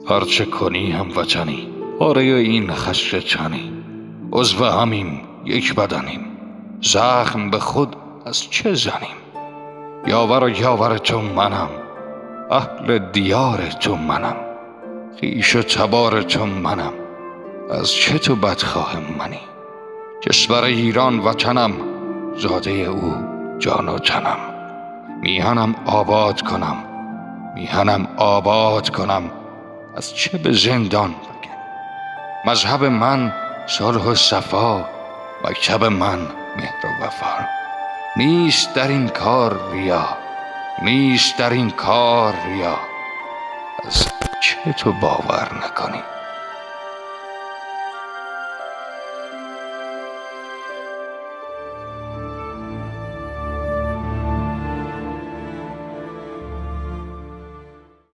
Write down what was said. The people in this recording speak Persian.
هرچه کنی هم وطنی، پاره این خش چنی. عضو همیم یک بدنیم، زخم به خود از چه زنیم؟ یاور و یاور تو منم، اهل دیار تو منم، خویش و تبار تو منم، از چه تو بدخواه منی؟ کشور ایران وطنم، زاده او جان و تنم. میهنم آباد کنم، میهنم آباد کنم، از چه به زندان بگم؟ مذهب من صلح و صفا، مکتب من مهر و وفا. نیست در این کار ریا، نیست در این کار ریا، از چه تو باور نکنی؟